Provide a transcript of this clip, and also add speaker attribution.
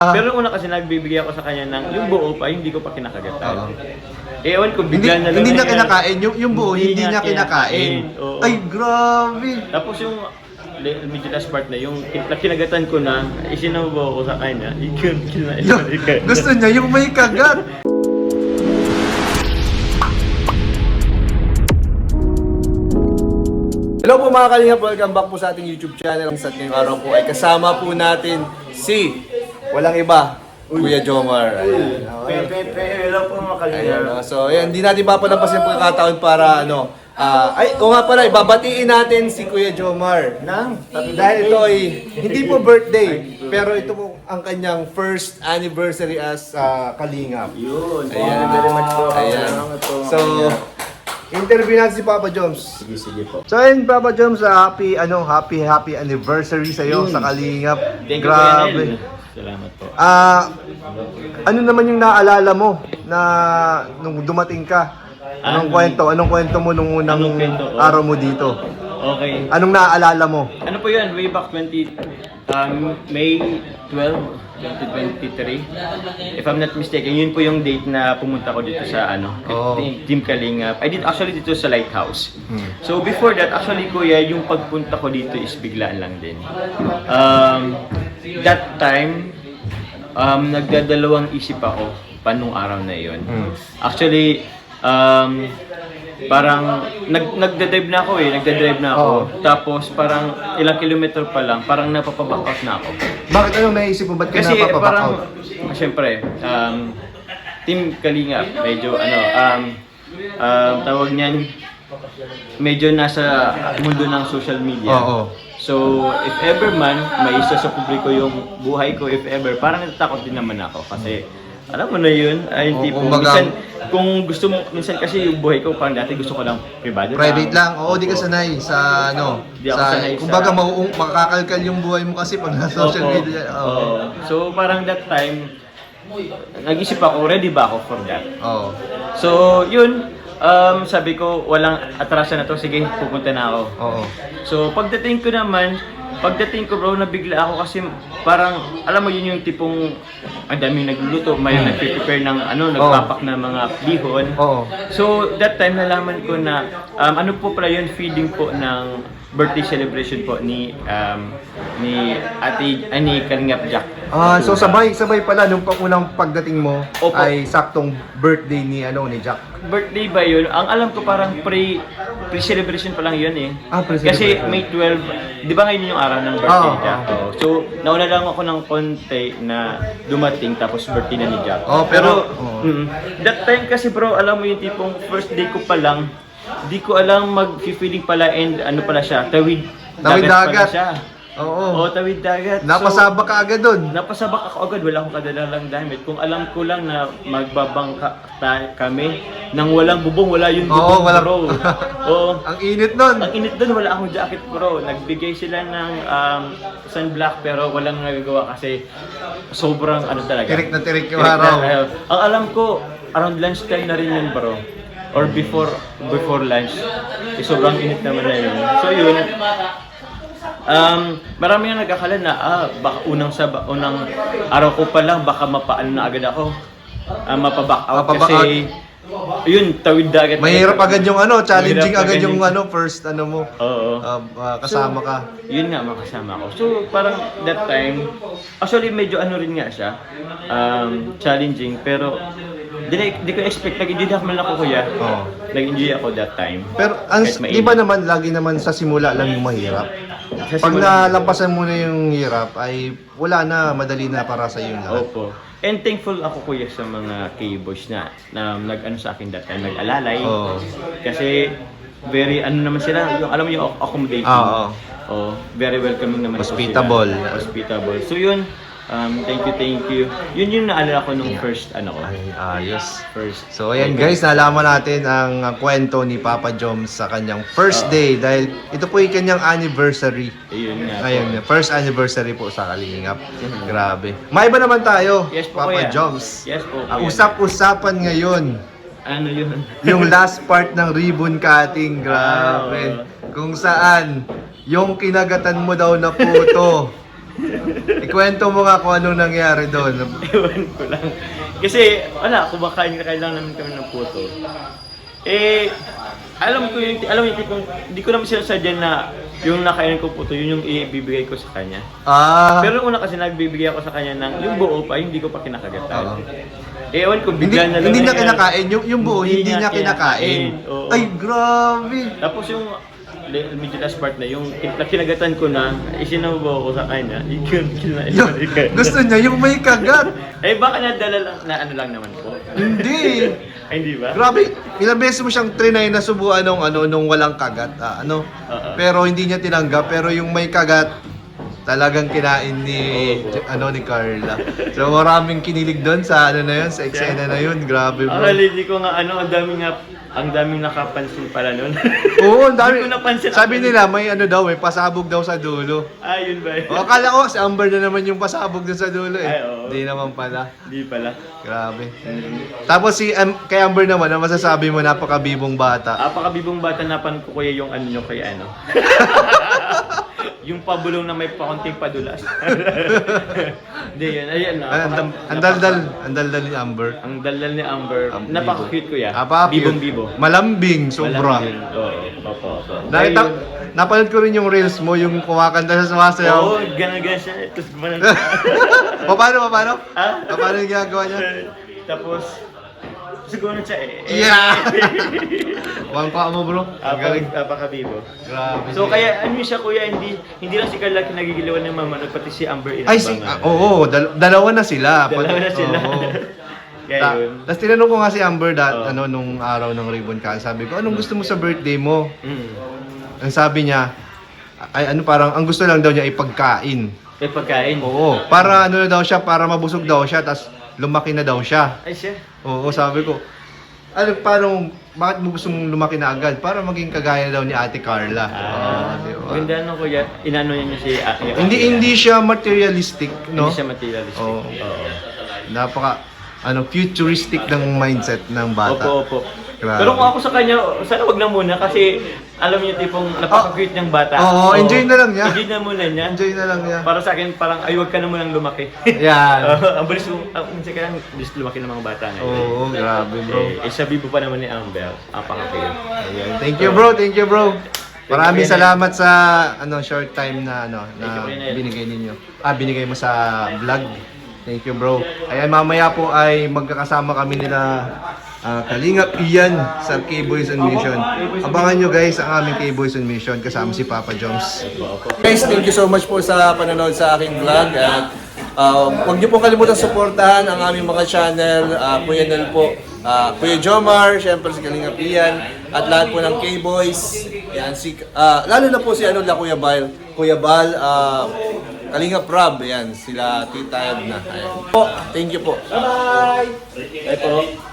Speaker 1: Pero nung una kasi nagbibigay ako sa kanya ng yung buo pa, hindi ko pa kinakagatan. Ewan ko, bigla na lang.
Speaker 2: Hindi
Speaker 1: na
Speaker 2: niya kinakain. Yung buo, hindi niya kinakain.
Speaker 1: Oo.
Speaker 2: Ay, grabe.
Speaker 1: Tapos yung medyo last part na, yung kinagatan ko na, isinabaw ko sa kanya, kinain.
Speaker 2: Gusto niya yung may kagat. Hello po mga kalingap, welcome back po sa ating YouTube channel. Sa ngayong araw po ay kasama po natin si walang iba, Kuya Jomar. Ayan.
Speaker 1: Hello po mga kalingap.
Speaker 2: So, ayan, hindi natin papalabas yung pagkakataon para nga pala, ibabatiin natin si Kuya Jomar. Dahil ito ay hindi po birthday, pero ito po ang kanyang first anniversary as Kalingap.
Speaker 1: Yun.
Speaker 2: Ayan.
Speaker 1: Very much po.
Speaker 2: Ayan.
Speaker 1: Salamat po, mga
Speaker 2: So,
Speaker 1: kalingap.
Speaker 2: interview natin si Papa Joms.
Speaker 1: Sige po.
Speaker 2: So ayun, Papa Joms, happy anniversary sa iyo sa Kalingap.
Speaker 1: Thank you,
Speaker 2: Grabe.
Speaker 1: Kuya Nel. Salamat po.
Speaker 2: Ano naman yung naalala mo na nung dumating ka? Anong kwento mo nung unang
Speaker 1: Anong kwento?
Speaker 2: araw mo dito?
Speaker 1: Okay.
Speaker 2: Anong naaalala mo?
Speaker 1: Ano po yun? Way back May 12, 2023. If I'm not mistaken, yun po yung date na pumunta ko dito sa Team Kalingap. I did actually dito sa Lighthouse. So before that, actually kuya, yung pagpunta ko dito is biglaan lang din. That time, nagdadalawang isip ako panung araw na yun. Actually, parang nagda-drive na ako. Tapos parang ilang kilometro pa lang, parang napapaback out na ako.
Speaker 2: Bakit anong naisip mo? Ba't ka
Speaker 1: Kasi
Speaker 2: napapaback
Speaker 1: parang,
Speaker 2: out?
Speaker 1: syempre, Team Kalingap, medyo tawag niyan, medyo nasa mundo ng social media.
Speaker 2: Oo.
Speaker 1: So, if ever man, may isa sa publiko yung buhay ko, if ever, parang natatakot din naman ako. Kasi, alam mo na yun, ay tipo, minsan, kung gusto mo, minsan kasi yung buhay ko, parang dati gusto ko lang
Speaker 2: Private lang. Oo, di ka sanay sa
Speaker 1: Di ako sanay sa-
Speaker 2: kumbaga makakalkal yung buhay mo kasi pag nasa social
Speaker 1: Opo.
Speaker 2: media.
Speaker 1: Oo. So, parang that time, nag-isip ako, ready ba ako for that?
Speaker 2: Oo.
Speaker 1: So, yun, sabi ko, walang atrasan na to, sige, pupunta na ako.
Speaker 2: Oo.
Speaker 1: So, pagdating ko bro, nabigla ako kasi parang, alam mo yun yung tipong, ang daming nagluluto, may nagpe-prepare ng nagpapak ng mga bihon.
Speaker 2: Oo.
Speaker 1: So, that time nalaman ko na, ano po pala yun, feeding po ng birthday celebration po ni Kalingap Jack.
Speaker 2: So sabay pala nung unang pagdating mo
Speaker 1: Opo.
Speaker 2: ay saktong birthday ni Jack.
Speaker 1: Birthday ba yun? Ang alam ko parang pre-celebration pa lang yun eh.
Speaker 2: Pre-celebration.
Speaker 1: Kasi May 12, di ba ngayon yung araw ng birthday ni Jack?
Speaker 2: Oo.
Speaker 1: So, nauna lang ako ng konti na dumating tapos birthday na ni Jack.
Speaker 2: Pero
Speaker 1: that time kasi bro, alam mo yung tipong first day ko pa lang, di ko alam mag-feeling pala and ano pala siya, tawid
Speaker 2: dagat.
Speaker 1: pala siya.
Speaker 2: Oo.
Speaker 1: Tawid dagat.
Speaker 2: Napasabak ka agad doon.
Speaker 1: Napasabak ako agad, wala akong kadalalang damit. Kung alam ko lang na magbabangka kami, nang walang bubong, wala yung bubong bro. Oo.
Speaker 2: Ang init nun.
Speaker 1: Ang init doon, wala akong jacket bro. Nagbigay sila ng sunblock pero walang nagagawa kasi sobrang talaga.
Speaker 2: Tirik na tirik yung
Speaker 1: Tirik na
Speaker 2: araw.
Speaker 1: araw. Ang alam ko, around lunchtime na rin yun bro. Or before lunch. Sobrang init naman na yun. So yun, marami nga nagkakala na baka unang araw ko pa lang baka mapaano na agad ako. Mapaback out kasi yun, tawid dagat.
Speaker 2: Mahirap agad yung challenging
Speaker 1: Mahirap
Speaker 2: agad
Speaker 1: agad
Speaker 2: yung
Speaker 1: yung-
Speaker 2: first mo.
Speaker 1: Oo.
Speaker 2: Kasama ka.
Speaker 1: Yun nga, makasama ko. So, parang that time, actually medyo rin nga siya, challenging, pero di ko expect, nag-enjoy ako man ako kuya.
Speaker 2: Oo.
Speaker 1: Nag-enjoy ako that time.
Speaker 2: Pero
Speaker 1: Kahit mainit.
Speaker 2: di ba naman lagi naman sa simula lang yung mahirap?
Speaker 1: Sa
Speaker 2: Pag
Speaker 1: simula-
Speaker 2: nalampasan mo na yung hirap ay wala na, madali na para sa iyo lahat.
Speaker 1: Opo. And thankful ako kuya sa mga K-boys na nag-ano sa akin that time, nag-alalay.
Speaker 2: Oo.
Speaker 1: Kasi very naman sila, alam mo yung accommodating.
Speaker 2: Oo.
Speaker 1: Oh, very welcoming naman po
Speaker 2: Hospitable.
Speaker 1: sila. Hospitable. So yun, thank you. Yun yung naalala ko nung first
Speaker 2: Ay, ayos.
Speaker 1: First.
Speaker 2: So ayan guys, nalaman natin ang kwento ni Papa Joms sa kanyang first day dahil ito po yung kanyang anniversary.
Speaker 1: Ayun nga.
Speaker 2: Ngayon, first anniversary po sa Kalingap. Grabe. May iba naman tayo,
Speaker 1: Yes po,
Speaker 2: Papa
Speaker 1: kuya.
Speaker 2: Joms.
Speaker 1: Yes po.
Speaker 2: Ang
Speaker 1: kuya.
Speaker 2: usap-usapan ngayon,
Speaker 1: Ano yun?
Speaker 2: yung last part ng ribbon cutting, grabe. Kung saan, yung kinagatan mo daw na puto, Ikwento mo nga kung anong nangyari doon.
Speaker 1: Ewan ko lang. Kasi, wala, kumakain lang namin kami ng puto. Eh, alam mo yung tipong, hindi ko naman sinasadya na yung nakain ko puto, yun yung ibibigay ko sa kanya. Pero una kasi nagbibigay ako sa kanya ng, yung buo pa, hindi ko pa kinakagatan.
Speaker 2: Oo.
Speaker 1: Eh, ewan ko,
Speaker 2: Hindi,
Speaker 1: bigla na lang.
Speaker 2: hindi niya kinakain. Yung buo, hindi niya kinakain.
Speaker 1: Oo.
Speaker 2: Ay, grabe.
Speaker 1: Tapos yung medyo last part na, yung kinagatan ko na, isinabaw ko sa kanya, kinain
Speaker 2: Gusto niya yung may kagat.
Speaker 1: Eh, baka nadala lang, na ano lang naman po.
Speaker 2: Hindi.
Speaker 1: Ay, hindi ba?
Speaker 2: Grabe, ilang beses mo siyang trinay na subuan nung walang kagat. Pero hindi niya tinanggap. Pero yung may kagat, talagang kinain ni Carla. So maraming kinilig doon sa na yun, sa eksena na yun. Grabe bro.
Speaker 1: Hindi ko nga ang daming nakapansin pala nun.
Speaker 2: Oo, ang dami.
Speaker 1: Hindi ko napansin.
Speaker 2: Sabi nila may may pasabog daw sa dulo.
Speaker 1: Yun ba yun?
Speaker 2: O, akala ko si Amber na naman yung pasabog doon sa dulo eh.
Speaker 1: Ay, oo.
Speaker 2: Hindi naman pala.
Speaker 1: Hindi pala.
Speaker 2: Grabe. Tapos kay Amber naman, ang masasabi mo, napakabibong bata.
Speaker 1: Apakabibong bata napan ko kuya yung ano nyo kaya ano. Yung pabulong na may pakunting padulas. Hindi yun. Ayan na.
Speaker 2: Ang daldal ni Amber.
Speaker 1: Ang daldal ni Amber. Napaka-cute kuya.
Speaker 2: Bibong-bibo. Malambing, sobra.
Speaker 1: Opo.
Speaker 2: Napanood ko rin yung reels mo, yung kumakanta sa sumasayaw.
Speaker 1: Oo, gana-gana siya. Tapos gumanan.
Speaker 2: Paano?
Speaker 1: Ha?
Speaker 2: Paano yung ginagawa niya?
Speaker 1: Tapos, siguro siya eh.
Speaker 2: Yeah! Wang pa mo bro. Ang galing.
Speaker 1: Apakabibo.
Speaker 2: Grabe.
Speaker 1: So kaya ano siya kuya, hindi lang si Carla kinagigiliwan ng mama, pati si Amber inabangan.
Speaker 2: Oo, dalawa na sila.
Speaker 1: Dalawa na sila.
Speaker 2: Oo.
Speaker 1: Kaya yun.
Speaker 2: Tapos tinanong ko nga si Amber nung araw ng ribbon cut. Sabi ko, anong gusto mo sa birthday mo? Ang sabi niya, parang ang gusto lang daw niya ay pagkain.
Speaker 1: Pagkain?
Speaker 2: Oo, para na daw siya, para mabusog daw siya, tapos lumaki na daw siya.
Speaker 1: Ay siya?
Speaker 2: Oo, sabi ko, bakit mo gusto mong lumaki na agad? Para maging kagaya daw ni Ate Carla. Diba?
Speaker 1: Ganda no kuya, inano niya si
Speaker 2: Hindi siya materialistic, no?
Speaker 1: Hindi siya materialistic.
Speaker 2: Oo. Napaka, futuristic ng mindset ng bata.
Speaker 1: Opo.
Speaker 2: Grabe.
Speaker 1: Pero kung ako sa kanya, sana wag na muna kasi alam niyo tipong napaka-cute niyang bata.
Speaker 2: Oo, enjoy na lang niya.
Speaker 1: Enjoy na muna niya.
Speaker 2: Enjoy na lang niya.
Speaker 1: Para sa akin, parang ay wag ka na munang lumaki.
Speaker 2: Yan.
Speaker 1: Ang bilis minsan ka lang, bilis lumaki ng mga bata ngayon.
Speaker 2: Oo, grabe bro.
Speaker 1: Sabi po pa naman ni Amber, apaka-cute.
Speaker 2: Ayan. Thank you bro. Maraming salamat sa short time na binigay ninyo. Binigay mo sa vlog. Thank you bro. Ayan, mamaya po ay magkakasama kami nila Kalingap Ian sa K-Boys on Mission. Abangan nyo guys ang aming K-Boys on Mission kasama si Papa Joms. Guys, thank you so much po sa panonood sa aking vlog. At huwag nyo po kalimutan suportahan ang aming mga channel. Kuya Nel po, Kuya Jomar, syempre si Kalingap Ian, at lahat po ng K-Boys. Yan, lalo na po si Kuya Bal, Kalingap Rob, yan, sila Tita Edna. Ayan. Po, thank you po. Bye-bye!
Speaker 1: Ay po.